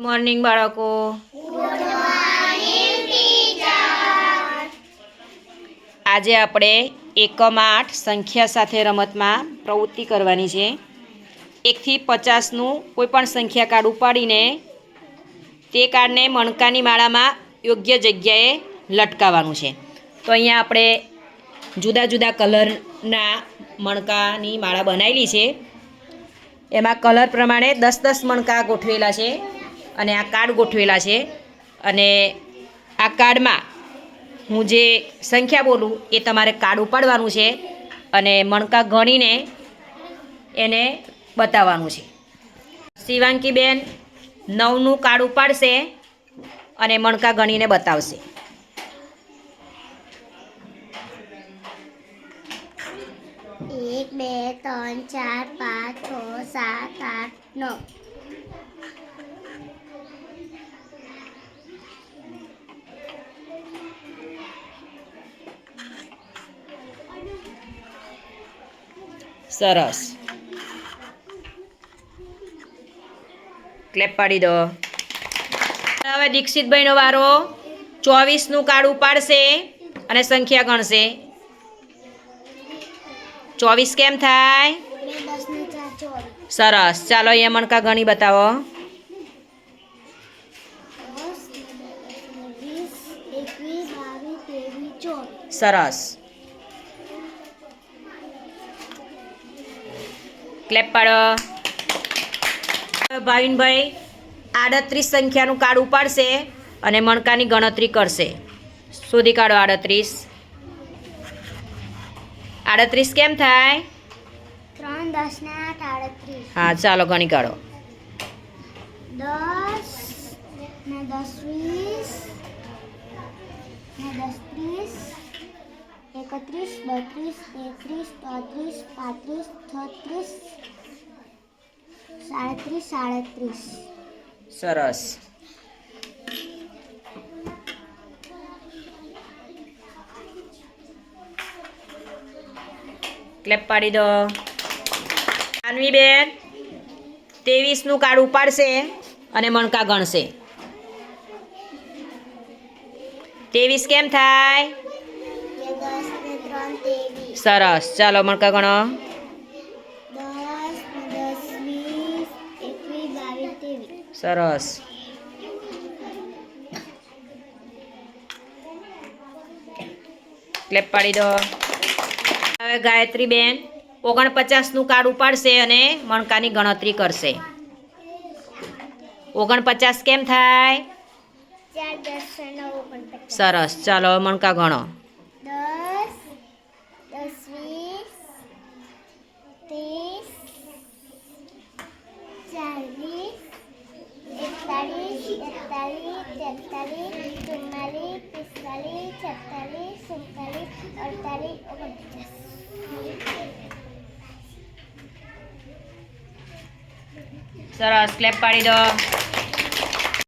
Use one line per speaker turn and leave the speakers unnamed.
Morning બાળકો. આજે આપણે એકમ 8 સંખ્યા સાથે રમતમાં પ્રવૃત્તિ કરવાની છે. 1 થી 50નું કોઈપણ સંખ્યા કાર્ડ ઉપાડીને તે કાર્ડને મણકાની માળામાં યોગ્ય જગ્યાએ લટકાવવાનું છે. તો અહીંયા આપણે જુદા જુદા કલરના મણકાની માળા બનાવેલી છે. એમાં કલર પ્રમાણે 10-10 મણકા ગોઠવેલા છે અને આ કાર્ડ ગોઠવેલા છે. અને આ કાર્ડમાં હું જે સંખ્યા બોલું એ તમારે કાર્ડ ઉપાડવાનું છે અને મણકા ગણીને એને બતાવવાનું છે. શિવાંકીબેન 9નું કાર્ડ ઉપાડશે અને મણકા ગણીને બતાવશે.
एक बे 3 4 5 6 7 8 9
સરસ. ક્લેપ પાડી દો. હવે દીક્ષિતભાઈનો વારો. 24નું કાર્ડ ઉપાડશે અને સંખ્યા ગણશે. 24 કેમ થાય?
10 ને 4 24
સરસ. ચાલો અહીંયા મણકા ગણી બતાવો.
10 20 21 22 23 24
સરસ. ક્લેપ પાડો. ભાવિનભાઈ 38 સંખ્યાનું કાર્ડ ઉપાડશે અને મણકાની ગણતરી કરશે. શોધી કાઢો 38. 38 કેમ થાય?
3 10 ને 8 38
હા, ચાલો ગણી કાઢો.
10 ને 10 20 ને 10 30 31 32 33 34 35 36 37
સરસ. ક્લેપ પાડી દો. અન્વીબેન 23નું કાર્ડ ઉપાડશે અને મણકા ગણશે. 23 કેમ થાય?
10 ને 3 23
સરસ. ચાલો મણકા ગણો.
10 ને 10 20 21 22 23
સરસ. ક્લેપ પાડી દો. હવે ગાયત્રીબેન 49નું કાર્ડ ઉપાડશે અને મણકાની ગણતરી કરશે. 49 કેમ થાય?
4 10 ને 9
સરસ. ચાલો મણકા ગણો.
10 10 20 30 40 41 42 43 44 45 46 47 48
સરસ. ક્લેપ પાડી દો.